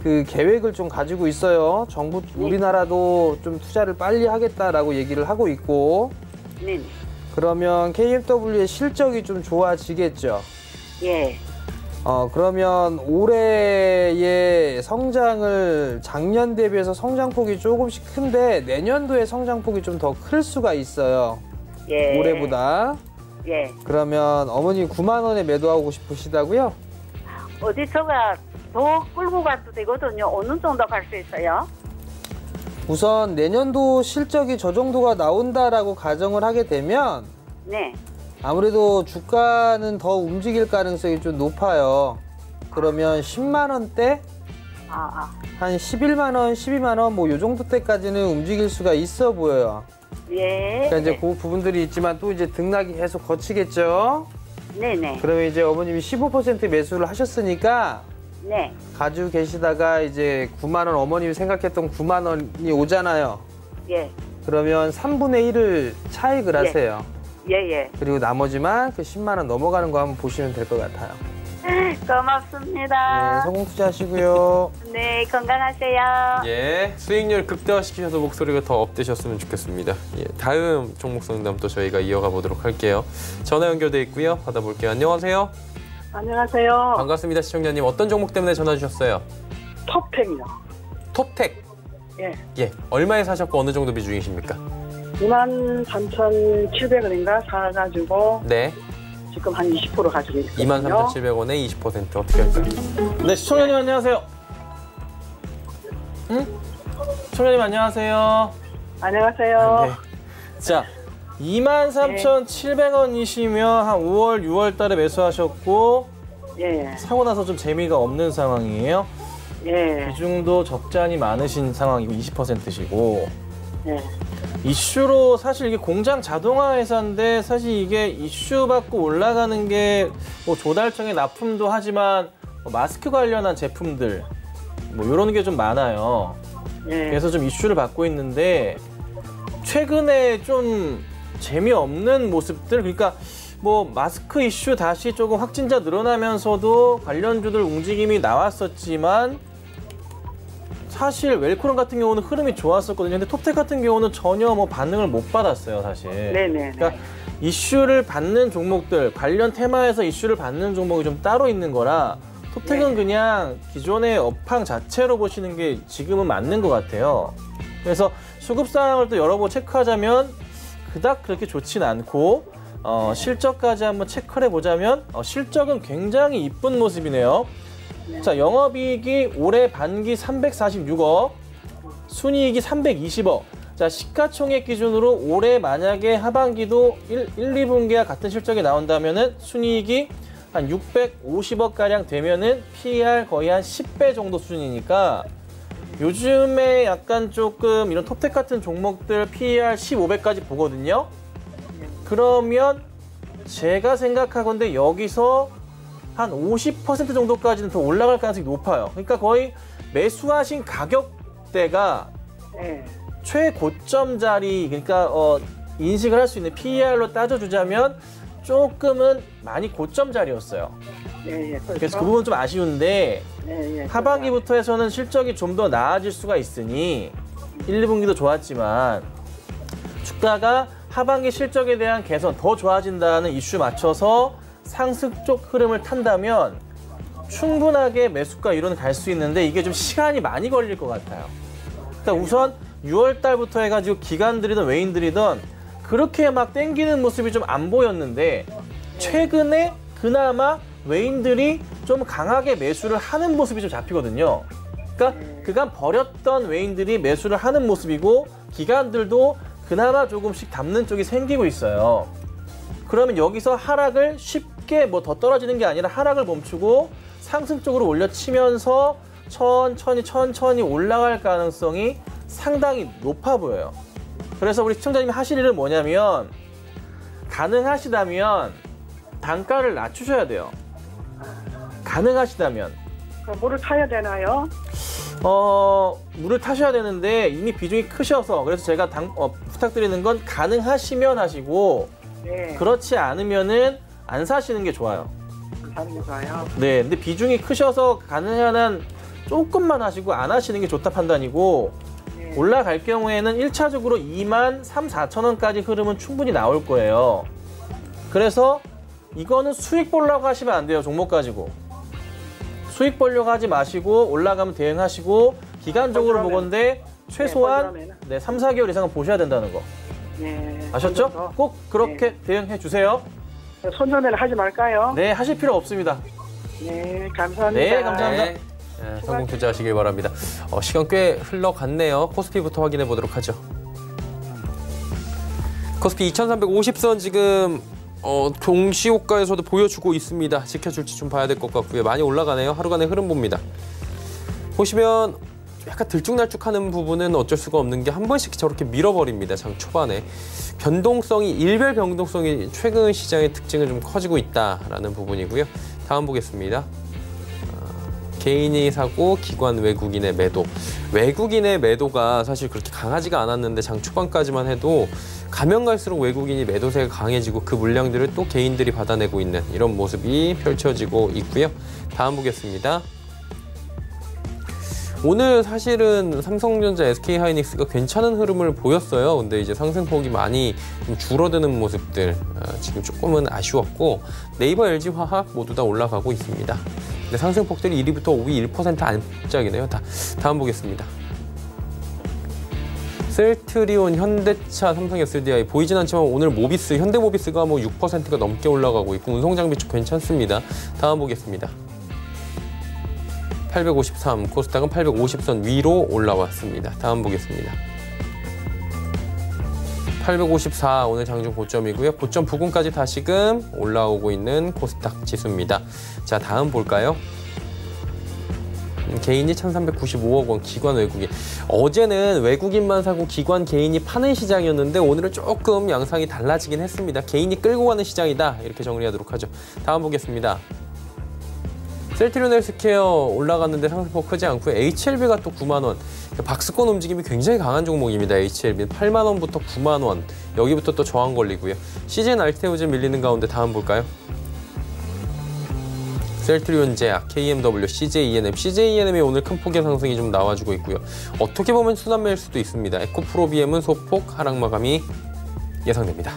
그 계획을 좀 가지고 있어요. 정부 우리나라도 좀 투자를 빨리 하겠다라고 얘기를 하고 있고. 네. 그러면 KMW의 실적이 좀 좋아지겠죠. 예. 그러면 올해의 성장을 작년 대비해서 성장폭이 조금씩 큰데 내년도에 성장폭이 좀 더 클 수가 있어요. 예. 올해보다. 예. 그러면 어머니 9만 원에 매도하고 싶으시다고요? 어디서가 더 끌고 가도 되거든요. 어느 정도 갈 수 있어요? 우선 내년도 실적이 저 정도가 나온다라고 가정을 하게 되면 네. 아무래도 주가는 더 움직일 가능성이 좀 높아요. 그러면 10만 원대? 한 11만 원, 12만 원 뭐 요 정도 때까지는 움직일 수가 있어 보여요. 예. 그러니까 이제 그 부분들이 있지만 또 이제 등락이 계속 거치겠죠. 네네. 그러면 이제 어머님이 15% 매수를 하셨으니까 네. 가지고 계시다가 이제 9만 원 어머님이 생각했던 9만 원이 오잖아요. 예. 그러면 3분의 1을 차익을 하세요. 예. 그리고 나머지만 그 10만 원 넘어가는 거 한번 보시면 될 것 같아요. 고맙습니다. 네, 성공 투자하시고요. 네, 건강하세요. 예, 수익률 극대화시키셔서 목소리가 더 업되셨으면 좋겠습니다. 예, 다음 종목 상담 또 저희가 이어가 보도록 할게요. 전화 연결돼 있고요. 받아볼게요. 안녕하세요. 안녕하세요. 반갑습니다. 시청자님. 어떤 종목 때문에 전화 주셨어요? 톱텍이요. 톱텍. 예. 얼마에 사셨고 어느 정도 비중이십니까? 23,700원인가 사가지고 네. 지금 한 20% 가지고 있거든요. 23,700원에 20% 어떻게 할까요? 네, 시청자님 안녕하세요. 시청자님 안녕하세요. 안녕하세요. 네. 자, 23,700원이시면 한 5월, 6월 달에 매수하셨고 예. 사고 나서 좀 재미가 없는 상황이에요. 예. 비중도 적잖이 많으신 상황이고 20%시고 예. 이슈로 사실 이게 공장 자동화 회사인데 사실 이게 이슈 받고 올라가는 게 뭐 조달청의 납품도 하지만 뭐 마스크 관련한 제품들 뭐 이런 게 좀 많아요. 예. 그래서 좀 이슈를 받고 있는데 최근에 좀 재미없는 모습들, 그러니까 뭐 마스크 이슈 다시 조금 확진자 늘어나면서도 관련주들 움직임이 나왔었지만 사실 웰코론 같은 경우는 흐름이 좋았었거든요. 근데 톱텍 같은 경우는 전혀 뭐 반응을 못 받았어요, 사실. 네네. 그러니까 이슈를 받는 종목들, 관련 테마에서 이슈를 받는 종목이 좀 따로 있는 거라 톱텍은 그냥 기존의 업황 자체로 보시는 게 지금은 맞는 것 같아요. 그래서 수급 상황을 또 여러 번 체크하자면 그닥 그렇게 좋진 않고 실적까지 한번 체크를 해보자면 실적은 굉장히 이쁜 모습이네요. 자, 영업이익이 올해 반기 346억, 순이익이 320억. 자, 시가총액 기준으로 올해 만약에 하반기도 1, 2분기와 같은 실적이 나온다면은 순이익이 한 650억가량 되면은 PER 거의 한 10배 정도 수준이니까 요즘에 약간 조금 이런 톱텍 같은 종목들 PER 15배까지 보거든요. 그러면 제가 생각하건대 여기서 한 50% 정도까지는 더 올라갈 가능성이 높아요. 그러니까 거의 매수하신 가격대가 최고점 자리, 그러니까 인식을 할 수 있는 PER로 따져주자면 조금은 많이 고점 자리였어요. 그래서 그 부분 좀 아쉬운데 하반기부터 해서는 실적이 좀 더 나아질 수가 있으니 1, 2분기도 좋았지만 주가가 하반기 실적에 대한 개선 더 좋아진다는 이슈 맞춰서 상승 쪽 흐름을 탄다면 충분하게 매수가 이론은 갈 수 있는데 이게 좀 시간이 많이 걸릴 것 같아요. 그러니까 우선 6월 달부터 해가지고 기관들이든 외인들이든 그렇게 막 땡기는 모습이 좀 안 보였는데 최근에 그나마 외인들이 좀 강하게 매수를 하는 모습이 좀 잡히거든요. 그러니까 그간 버렸던 외인들이 매수를 하는 모습이고 기관들도 그나마 조금씩 담는 쪽이 생기고 있어요. 그러면 여기서 하락을 쉽게 뭐 더 떨어지는 게 아니라 하락을 멈추고 상승 쪽으로 올려치면서 천천히 올라갈 가능성이 상당히 높아 보여요. 그래서 우리 시청자님이 하실 일은 뭐냐면 가능하시다면 단가를 낮추셔야 돼요. 가능하시다면. 물을 타야 되나요? 물을 타셔야 되는데 이미 비중이 크셔서 그래서 제가 부탁드리는 건 가능하시면 하시고 그렇지 않으면은 안 사시는 게 좋아요. 안 사는 게 좋아요? 네, 근데 비중이 크셔서 가능한 한 조금만 하시고 안 하시는 게 좋다 판단이고 올라갈 경우에는 1차적으로 23,000~24,000원까지 흐름은 충분히 나올 거예요. 그래서 이거는 수익 보려고 하시면 안 돼요. 종목 가지고. 수익 보려고 하지 마시고 올라가면 대응하시고 기간적으로 보건데 최소한 3, 4개월 이상은 보셔야 된다는 거. 아셨죠? 꼭 그렇게 대응해 주세요. 손전에는 하지 말까요? 네, 하실 필요 없습니다. 네, 감사합니다. 네, 감사합니다. 네, 성공 투자하시길 바랍니다. 시간 꽤 흘러갔네요. 코스피부터 확인해 보도록 하죠. 코스피 2350선 지금 동시호가에서도 보여주고 있습니다. 지켜줄지 좀 봐야 될 것 같고요. 많이 올라가네요. 하루간의 흐름 봅니다. 보시면 약간 들쭉날쭉하는 부분은 어쩔 수가 없는 게 한 번씩 저렇게 밀어버립니다. 장 초반에. 일별 변동성이 최근 시장의 특징은 좀 커지고 있다라는 부분이고요. 다음 보겠습니다. 개인이 사고 기관 외국인의 매도. 외국인의 매도가 사실 그렇게 강하지가 않았는데 장 초반까지만 해도 가면 갈수록 외국인이 매도세가 강해지고 그 물량들을 또 개인들이 받아내고 있는 이런 모습이 펼쳐지고 있고요. 다음 보겠습니다. 오늘 사실은 삼성전자, SK하이닉스가 괜찮은 흐름을 보였어요. 근데 이제 상승폭이 많이 좀 줄어드는 모습들 지금 조금은 아쉬웠고 네이버, LG화학 모두 다 올라가고 있습니다. 근데 상승폭들이 1위부터 5위 1% 안짝이네요. 다음 보겠습니다. 셀트리온, 현대차, 삼성 SDI 보이진 않지만 오늘 모비스, 현대모비스가 뭐 6%가 넘게 올라가고 있고 운송장비 쪽 괜찮습니다. 다음 보겠습니다. 853, 코스닥은 850선 위로 올라왔습니다. 다음 보겠습니다. 854, 오늘 장중 고점이고요. 고점 부근까지 다시금 올라오고 있는 코스닥 지수입니다. 자, 다음 볼까요? 개인이 1,395억 원, 기관 외국인. 어제는 외국인만 사고 기관 개인이 파는 시장이었는데 오늘은 조금 양상이 달라지긴 했습니다. 개인이 끌고 가는 시장이다. 이렇게 정리하도록 하죠. 다음 보겠습니다. 셀트리온 헬스케어 올라갔는데 상승폭 크지 않고요. HLB가 또 9만 원. 박스권 움직임이 굉장히 강한 종목입니다. HLB는 8만 원부터 9만 원. 여기부터 또 저항 걸리고요. CJ 알테오즈 밀리는 가운데 다음 볼까요? 셀트리온 제약, KMW, CJ ENM. CJ ENM이 오늘 큰 폭의 상승이 좀 나와주고 있고요. 어떻게 보면 순환매일 수도 있습니다. 에코프로비엠은 소폭 하락 마감이 예상됩니다.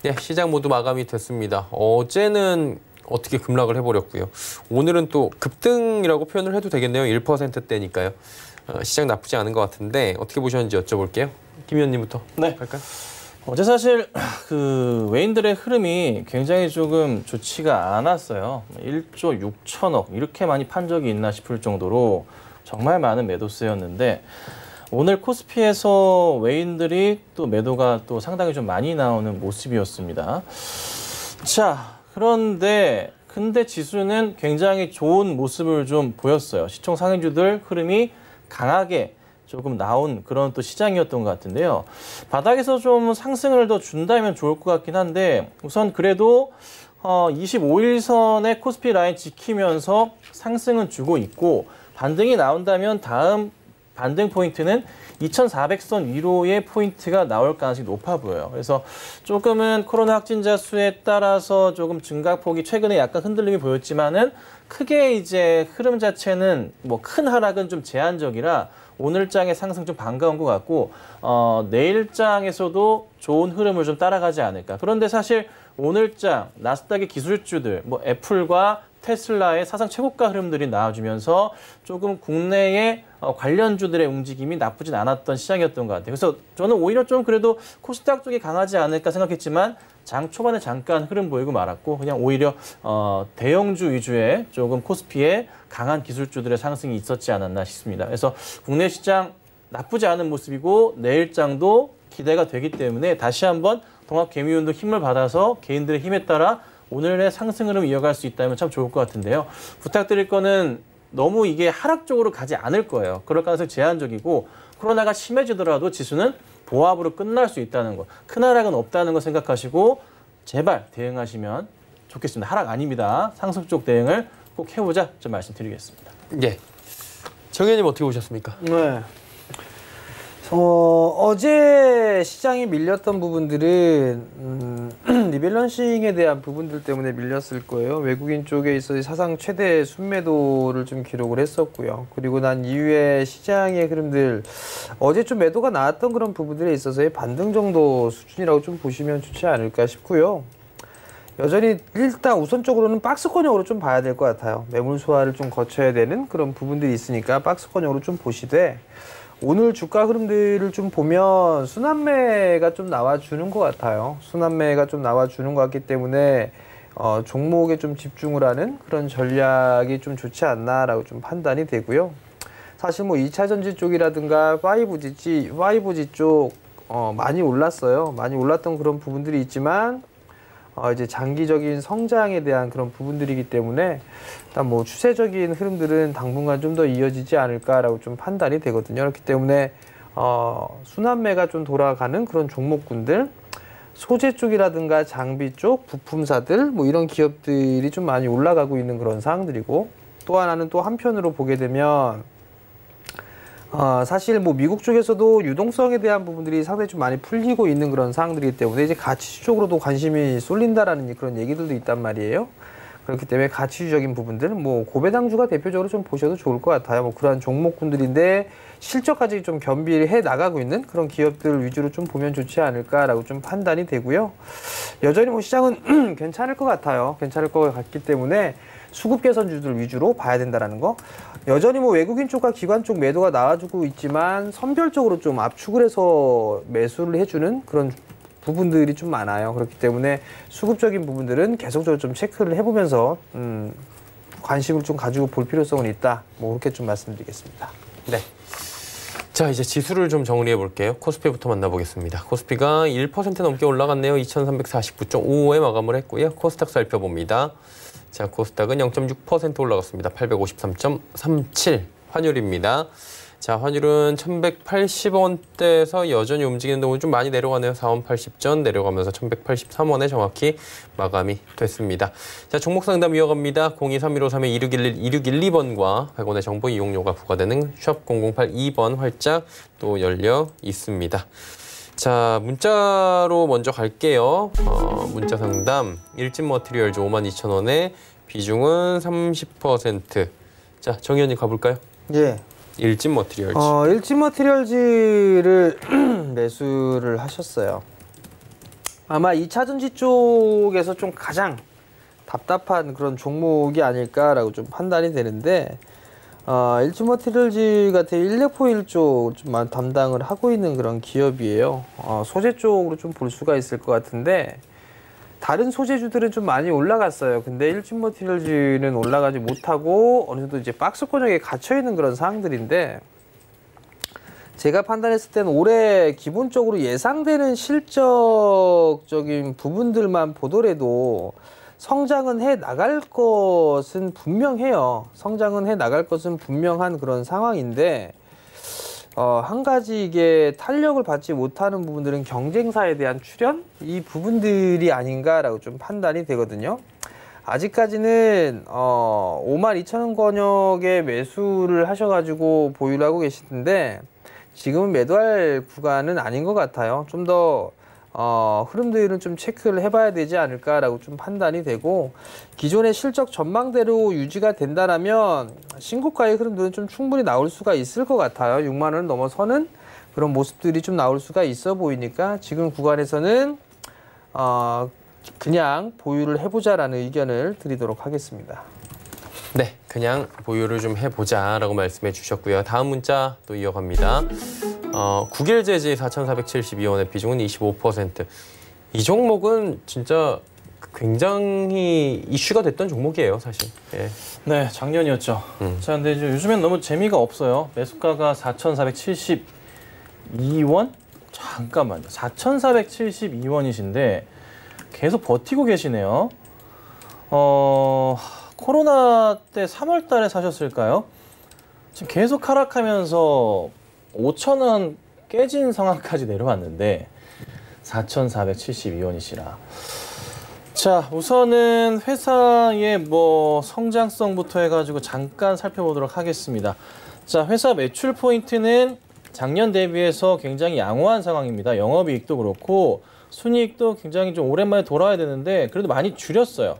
네, 시장 모두 마감이 됐습니다. 어제는 어떻게 급락을 해버렸고요. 오늘은 또 급등이라고 표현을 해도 되겠네요. 1%대니까요. 시장 나쁘지 않은 것 같은데 어떻게 보셨는지 여쭤볼게요. 김 의원님부터 네. 할까요? 어제 사실 그 외인들의 흐름이 굉장히 조금 좋지가 않았어요. 1조 6천억 이렇게 많이 판 적이 있나 싶을 정도로 정말 많은 매도세였는데 오늘 코스피에서 외인들이 또 매도가 또 상당히 좀 많이 나오는 모습이었습니다. 자, 그런데 지수는 굉장히 좋은 모습을 좀 보였어요. 시총 상위주들 흐름이 강하게 조금 나온 그런 또 시장이었던 것 같은데요. 바닥에서 좀 상승을 더 준다면 좋을 것 같긴 한데 우선 그래도 25일선의 코스피 라인 지키면서 상승은 주고 있고 반등이 나온다면 다음 반등 포인트는 2400선 위로의 포인트가 나올 가능성이 높아 보여요. 그래서 조금은 코로나 확진자 수에 따라서 조금 증가폭이 최근에 약간 흔들림이 보였지만은 크게 이제 흐름 자체는 뭐 큰 하락은 좀 제한적이라 오늘장의 상승 좀 반가운 것 같고 내일장에서도 좋은 흐름을 좀 따라가지 않을까. 그런데 사실 오늘장 나스닥의 기술주들 뭐 애플과 테슬라의 사상 최고가 흐름들이 나와주면서 조금 국내의 관련주들의 움직임이 나쁘진 않았던 시장이었던 것 같아요. 그래서 저는 오히려 좀 그래도 코스닥 쪽이 강하지 않을까 생각했지만 장 초반에 잠깐 흐름 보이고 말았고 그냥 오히려 대형주 위주의 조금 코스피에 강한 기술주들의 상승이 있었지 않았나 싶습니다. 그래서 국내 시장 나쁘지 않은 모습이고 내일장도 기대가 되기 때문에 다시 한번 동학개미운동 힘을 받아서 개인들의 힘에 따라 오늘의 상승 흐름 이어갈 수 있다면 참 좋을 것 같은데요. 부탁드릴 거는 너무 이게 하락 쪽으로 가지 않을 거예요. 그럴 가능성이 제한적이고 코로나가 심해지더라도 지수는 보합으로 끝날 수 있다는 거. 큰 하락은 없다는 거 생각하시고 제발 대응하시면 좋겠습니다. 하락 아닙니다. 상승 쪽 대응을 꼭 해보자 좀 말씀드리겠습니다. 예. 정 의원님 어떻게 보셨습니까? 네. 어제 시장이 밀렸던 부분들은 리밸런싱에 대한 부분들 때문에 밀렸을 거예요. 외국인 쪽에 있어서 사상 최대 순매도를 좀 기록을 했었고요. 그리고 난 이후에 시장의 흐름들 어제 좀 매도가 나왔던 그런 부분들에 있어서의 반등 정도 수준이라고 좀 보시면 좋지 않을까 싶고요. 여전히 일단 우선적으로는 박스권형으로 좀 봐야 될 것 같아요. 매물 소화를 좀 거쳐야 되는 그런 부분들이 있으니까 박스권형으로 좀 보시되 오늘 주가 흐름들을 좀 보면 순환매가 좀 나와주는 것 같아요. 순환매가 좀 나와주는 것 같기 때문에 종목에 좀 집중을 하는 그런 전략이 좀 좋지 않나라고 좀 판단이 되고요. 사실 뭐 2차 전지 쪽이라든가 5G 쪽 많이 올랐어요. 많이 올랐던 그런 부분들이 있지만 이제 장기적인 성장에 대한 그런 부분들이기 때문에 일단 뭐 추세적인 흐름들은 당분간 좀 더 이어지지 않을까라고 좀 판단이 되거든요. 그렇기 때문에 순환매가 좀 돌아가는 그런 종목군들, 소재 쪽이라든가 장비 쪽, 부품사들 뭐 이런 기업들이 좀 많이 올라가고 있는 그런 상황들이고 또 하나는 또 한편으로 보게 되면 사실 뭐 미국 쪽에서도 유동성에 대한 부분들이 상당히 좀 많이 풀리고 있는 그런 상황들이기 때문에 이제 가치주 쪽으로도 관심이 쏠린다라는 그런 얘기들도 있단 말이에요. 그렇기 때문에 가치주적인 부분들, 뭐 고배당주가 대표적으로 좀 보셔도 좋을 것 같아요. 뭐 그러한 종목군들인데 실적까지 좀 겸비해 나가고 있는 그런 기업들 위주로 좀 보면 좋지 않을까라고 좀 판단이 되고요. 여전히 뭐 시장은 괜찮을 것 같아요. 괜찮을 것 같기 때문에 수급 개선주들 위주로 봐야 된다라는 거. 여전히 뭐 외국인 쪽과 기관 쪽 매도가 나와주고 있지만 선별적으로 좀 압축을 해서 매수를 해주는 그런 부분들이 좀 많아요. 그렇기 때문에 수급적인 부분들은 계속적으로 좀 체크를 해보면서 관심을 좀 가지고 볼 필요성은 있다. 뭐 그렇게 좀 말씀드리겠습니다. 네. 자, 이제 지수를 좀 정리해 볼게요. 코스피부터 만나보겠습니다. 코스피가 1% 넘게 올라갔네요. 2349.55에 마감을 했고요. 코스닥 살펴봅니다. 자, 코스닥은 0.6% 올라갔습니다. 853.37 환율입니다. 자, 환율은 1,180원대에서 여전히 움직이는데 오늘 좀 많이 내려가네요. 4원 80전 내려가면서 1,183원에 정확히 마감이 됐습니다. 자, 종목 상담 이어갑니다. 023153-2612번과 100원의 정보 이용료가 부과되는 샵 0082번 활짝 또 열려 있습니다. 자, 문자로 먼저 갈게요. 문자 상담 일진 머티리얼즈 52,000원에 비중은 30%. 자, 정 의원님 가볼까요? 예. 일진 머티리얼즈. 일진 머티리얼즈를 매수를 하셨어요. 아마 2차전지 쪽에서 좀 가장 답답한 그런 종목이 아닐까라고 좀 판단이 되는데, 일진 머티리얼즈 같은 일렉포일 쪽 좀 담당을 하고 있는 그런 기업이에요. 소재 쪽으로 좀 볼 수가 있을 것 같은데, 다른 소재주들은 좀 많이 올라갔어요. 근데 일진 머티리얼즈는 올라가지 못하고 어느 정도 이제 박스권역에 갇혀 있는 그런 상황들인데, 제가 판단했을 때는 올해 기본적으로 예상되는 실적적인 부분들만 보더라도 성장은 해 나갈 것은 분명해요. 성장은 해 나갈 것은 분명한 그런 상황인데, 한 가지 이게 탄력을 받지 못하는 부분들은 경쟁사에 대한 출현? 이 부분들이 아닌가라고 좀 판단이 되거든요. 아직까지는 52,000원권역에 매수를 하셔가지고 보유를 하고 계시는데, 지금은 매도할 구간은 아닌 것 같아요. 좀 더 흐름들은 좀 체크를 해봐야 되지 않을까라고 좀 판단이 되고, 기존의 실적 전망대로 유지가 된다라면 신고가의 흐름들은 좀 충분히 나올 수가 있을 것 같아요. 6만 원을 넘어서는 그런 모습들이 좀 나올 수가 있어 보이니까 지금 구간에서는 그냥 보유를 해보자라는 의견을 드리도록 하겠습니다. 네, 그냥 보유를 좀 해보자라고 말씀해 주셨고요. 다음 문자 또 이어갑니다. 국일재지 4,472원의 비중은 25%. 이 종목은 진짜 굉장히 이슈가 됐던 종목이에요, 사실. 예. 네, 작년이었죠. 자, 근데 이제 요즘엔 너무 재미가 없어요. 매수가가 4,472원? 잠깐만요. 4,472원이신데 계속 버티고 계시네요. 코로나 때 3월 달에 사셨을까요? 지금 계속 하락하면서 5,000원 깨진 상황까지 내려왔는데 4,472원이시라. 자, 우선은 회사의 성장성부터 해가지고 잠깐 살펴보도록 하겠습니다. 자, 회사 매출 포인트는 작년 대비해서 굉장히 양호한 상황입니다. 영업이익도 그렇고 순이익도 굉장히 좀 오랜만에 돌아와야 되는데 그래도 많이 줄였어요.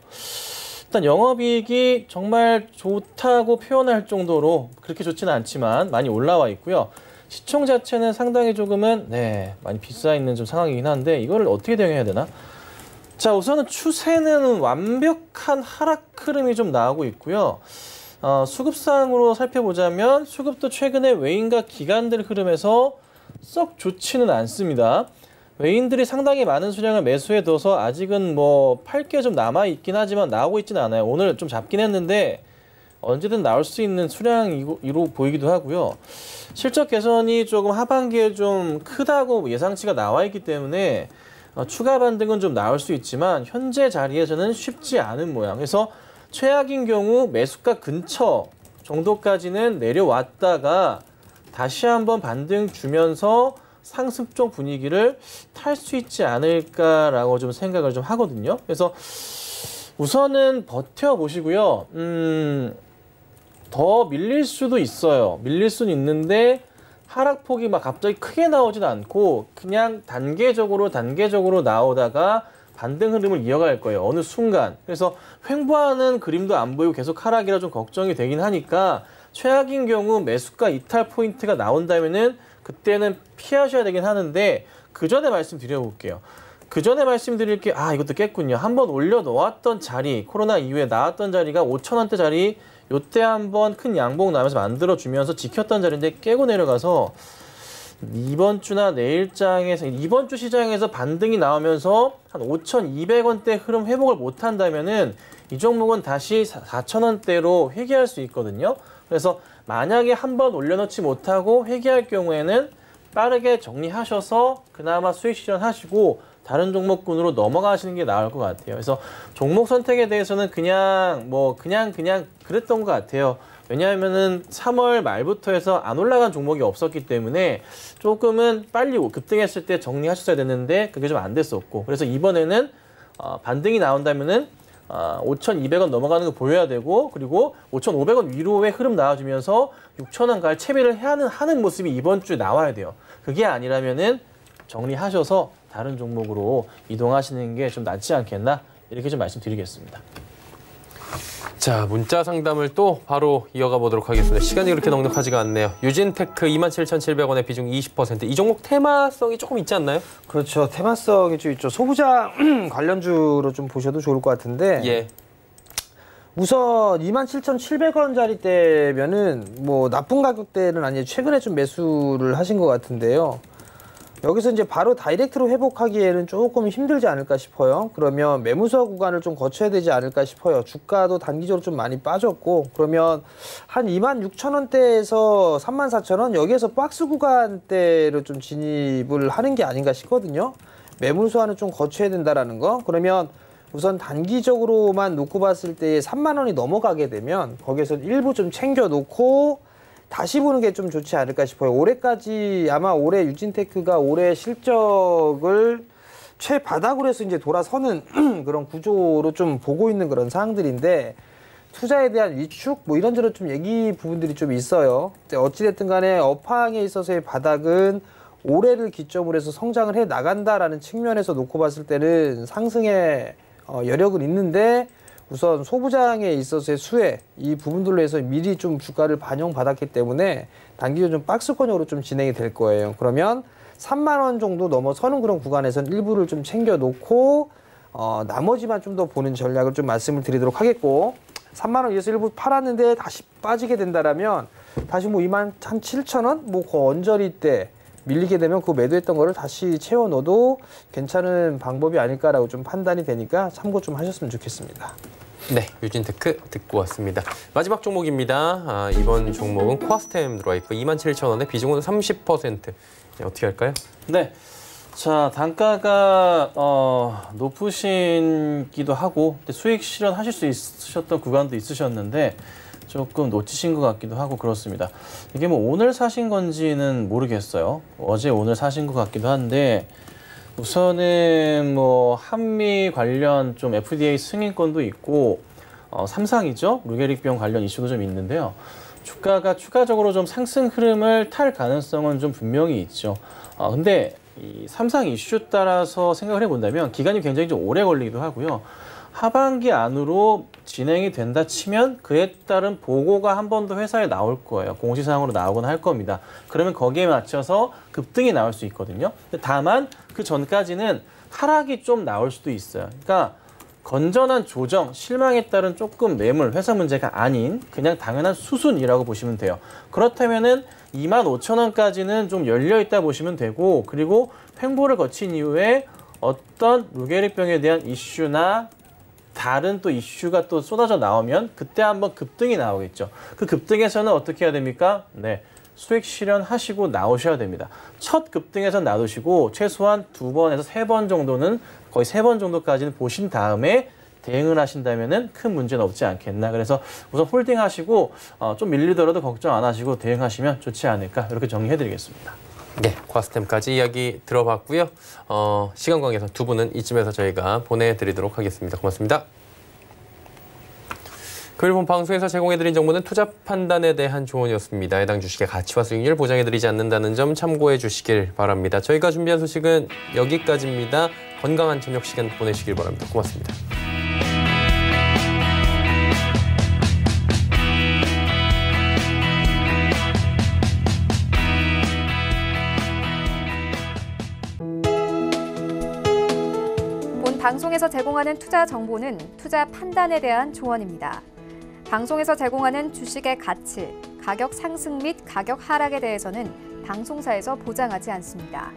일단 영업이익이 정말 좋다고 표현할 정도로 그렇게 좋지는 않지만 많이 올라와 있고요. 시총 자체는 상당히 조금은 많이 비싸 있는 좀 상황이긴 한데 이거를 어떻게 대응해야 되나? 자, 우선은 추세는 완벽한 하락 흐름이 좀 나오고 있고요. 수급상으로 살펴보자면 수급도 최근에 외인과 기관들 흐름에서 썩 좋지는 않습니다. 외인들이 상당히 많은 수량을 매수해 둬서 아직은 팔 게 좀 남아있긴 하지만 나오고 있지는 않아요. 오늘 좀 잡긴 했는데 언제든 나올 수 있는 수량으로 보이기도 하고요. 실적 개선이 조금 하반기에 좀 크다고 예상치가 나와 있기 때문에 추가 반등은 좀 나올 수 있지만 현재 자리에서는 쉽지 않은 모양. 그래서 최악인 경우 매수가 근처 정도까지는 내려왔다가 다시 한번 반등 주면서 상승 쪽 분위기를 탈 수 있지 않을까라고 좀 생각을 좀 하거든요. 그래서 우선은 버텨보시고요. 더 밀릴 수도 있어요. 밀릴 수는 있는데 하락폭이 막 갑자기 크게 나오진 않고 그냥 단계적으로 나오다가 반등 흐름을 이어갈 거예요. 어느 순간. 그래서 횡보하는 그림도 안 보이고 계속 하락이라 좀 걱정이 되긴 하니까 최악인 경우 매수가 이탈 포인트가 나온다면은 그때는 피하셔야 되긴 하는데 그 전에 말씀드려볼게요. 그 전에 말씀드릴 게 이것도 깼군요. 한번 올려놓았던 자리, 코로나 이후에 나왔던 자리가 5,000원대 자리 요때 한번 큰 양봉 나면서 만들어주면서 지켰던 자리인데 깨고 내려가서 이번 주나 내일장에서 이번 주 시장에서 반등이 나오면서 한 5,200원대 흐름 회복을 못한다면은 이 종목은 다시 4,000원대로 회귀할 수 있거든요. 그래서 만약에 한번 올려놓지 못하고 회귀할 경우에는 빠르게 정리하셔서 그나마 수익 실현하시고 다른 종목군으로 넘어가시는 게 나을 것 같아요. 그래서 종목 선택에 대해서는 그냥 그랬던 것 같아요. 왜냐하면은 3월 말부터 해서 안 올라간 종목이 없었기 때문에 조금은 빨리 급등했을 때 정리하셨어야 됐는데 그게 좀 안 됐었고, 그래서 이번에는 반등이 나온다면은 5,200원 넘어가는 거 보여야 되고, 그리고 5,500원 위로의 흐름 나와주면서 6,000원 갈 채비를 하는 모습이 이번 주에 나와야 돼요. 그게 아니라면은 정리하셔서 다른 종목으로 이동하시는 게 좀 낫지 않겠나, 이렇게 좀 말씀드리겠습니다. 자, 문자 상담을 또 바로 이어가 보도록 하겠습니다. 시간이 그렇게 넉넉하지가 않네요. 유진테크 27,700원의 비중 20%. 이 종목 테마성이 조금 있지 않나요? 그렇죠. 테마성이 좀 있죠. 소부장 관련주로 좀 보셔도 좋을 것 같은데. 예. 우선 27,700원짜리 때면은 뭐 나쁜 가격대는 아니에요. 최근에 좀 매수를 하신 것 같은데요. 여기서 이제 바로 다이렉트로 회복하기에는 조금 힘들지 않을까 싶어요. 그러면 매무서 구간을 좀 거쳐야 되지 않을까 싶어요. 주가도 단기적으로 좀 많이 빠졌고, 그러면 한 26,000원대에서 34,000원 여기에서 박스 구간대로 좀 진입을 하는 게 아닌가 싶거든요. 매물소화는 좀 거쳐야 된다라는 거. 그러면 우선 단기적으로만 놓고 봤을 때 3만 원이 넘어가게 되면 거기에서 일부 좀 챙겨 놓고 다시 보는 게 좀 좋지 않을까 싶어요. 올해까지 아마 올해 유진테크가 올해 실적을 최바닥으로 해서 이제 돌아서는 그런 구조로 좀 보고 있는 그런 사항들인데, 투자에 대한 위축 뭐 이런저런 좀 얘기 부분들이 좀 있어요. 어찌됐든 간에 업황에 있어서의 바닥은 올해를 기점으로 해서 성장을 해 나간다라는 측면에서 놓고 봤을 때는 상승의 여력은 있는데, 우선 소부장에 있어서의 수혜, 이 부분들로 해서 미리 좀 주가를 반영받았기 때문에 단기적으로 좀 박스권으로 좀 진행이 될 거예요. 그러면 3만 원 정도 넘어서는 그런 구간에서는 일부를 좀 챙겨 놓고 나머지만 좀 더 보는 전략을 좀 말씀을 드리도록 하겠고, 3만 원 위에서 일부 팔았는데 다시 빠지게 된다라면 다시 뭐 27,000원 뭐 그 언저리 때 밀리게 되면 그 매도했던 거를 다시 채워 넣어도 괜찮은 방법이 아닐까라고 좀 판단이 되니까 참고 좀 하셨으면 좋겠습니다. 네, 유진테크 듣고 왔습니다. 마지막 종목입니다. 이번 종목은 코아스템 들어와 있고 27,000원에 비중은 30%. 네, 어떻게 할까요? 네. 자, 단가가 높으신기도 하고 수익 실현하실 수 있으셨던 구간도 있으셨는데 조금 놓치신 것 같기도 하고 그렇습니다. 이게 뭐 오늘 사신 건지는 모르겠어요. 어제 오늘 사신 것 같기도 한데, 우선은 뭐 한미 관련 좀 FDA 승인권도 있고 삼상이죠. 루게릭병 관련 이슈도 좀 있는데요. 주가가 추가적으로 좀 상승 흐름을 탈 가능성은 좀 분명히 있죠. 근데 이 삼상 이슈 따라서 생각을 해본다면 기간이 굉장히 좀 오래 걸리기도 하고요. 하반기 안으로 진행이 된다 치면 그에 따른 보고가 한 번 더 회사에 나올 거예요. 공시사항으로 나오곤 할 겁니다. 그러면 거기에 맞춰서 급등이 나올 수 있거든요. 다만 그 전까지는 하락이 좀 나올 수도 있어요. 그러니까 건전한 조정, 실망에 따른 조금 매물, 회사 문제가 아닌 그냥 당연한 수순이라고 보시면 돼요. 그렇다면은 25,000원까지는 좀 열려있다 보시면 되고, 그리고 횡보를 거친 이후에 어떤 루게릭병에 대한 이슈나 다른 또 이슈가 또 쏟아져 나오면 그때 한번 급등이 나오겠죠. 그 급등에서는 어떻게 해야 됩니까? 네, 수익 실현하시고 나오셔야 됩니다. 첫 급등에서 놔두시고 최소한 2번에서 3번 정도는, 거의 3번 정도까지는 보신 다음에 대응을 하신다면은 큰 문제는 없지 않겠나. 그래서 우선 홀딩하시고 좀 밀리더라도 걱정 안 하시고 대응하시면 좋지 않을까, 이렇게 정리해드리겠습니다. 네, 코아스템까지 이야기 들어봤고요. 시간 관계상 두 분은 이쯤에서 저희가 보내드리도록 하겠습니다. 고맙습니다. 금일 본 방송에서 제공해드린 정보는 투자 판단에 대한 조언이었습니다. 해당 주식의 가치와 수익률 보장해드리지 않는다는 점 참고해 주시길 바랍니다. 저희가 준비한 소식은 여기까지입니다. 건강한 저녁 시간 보내시길 바랍니다. 고맙습니다. 방송에서 제공하는 투자 정보는 투자 판단에 대한 조언입니다. 방송에서 제공하는 주식의 가치, 가격 상승 및 가격 하락에 대해서는 방송사에서 보장하지 않습니다.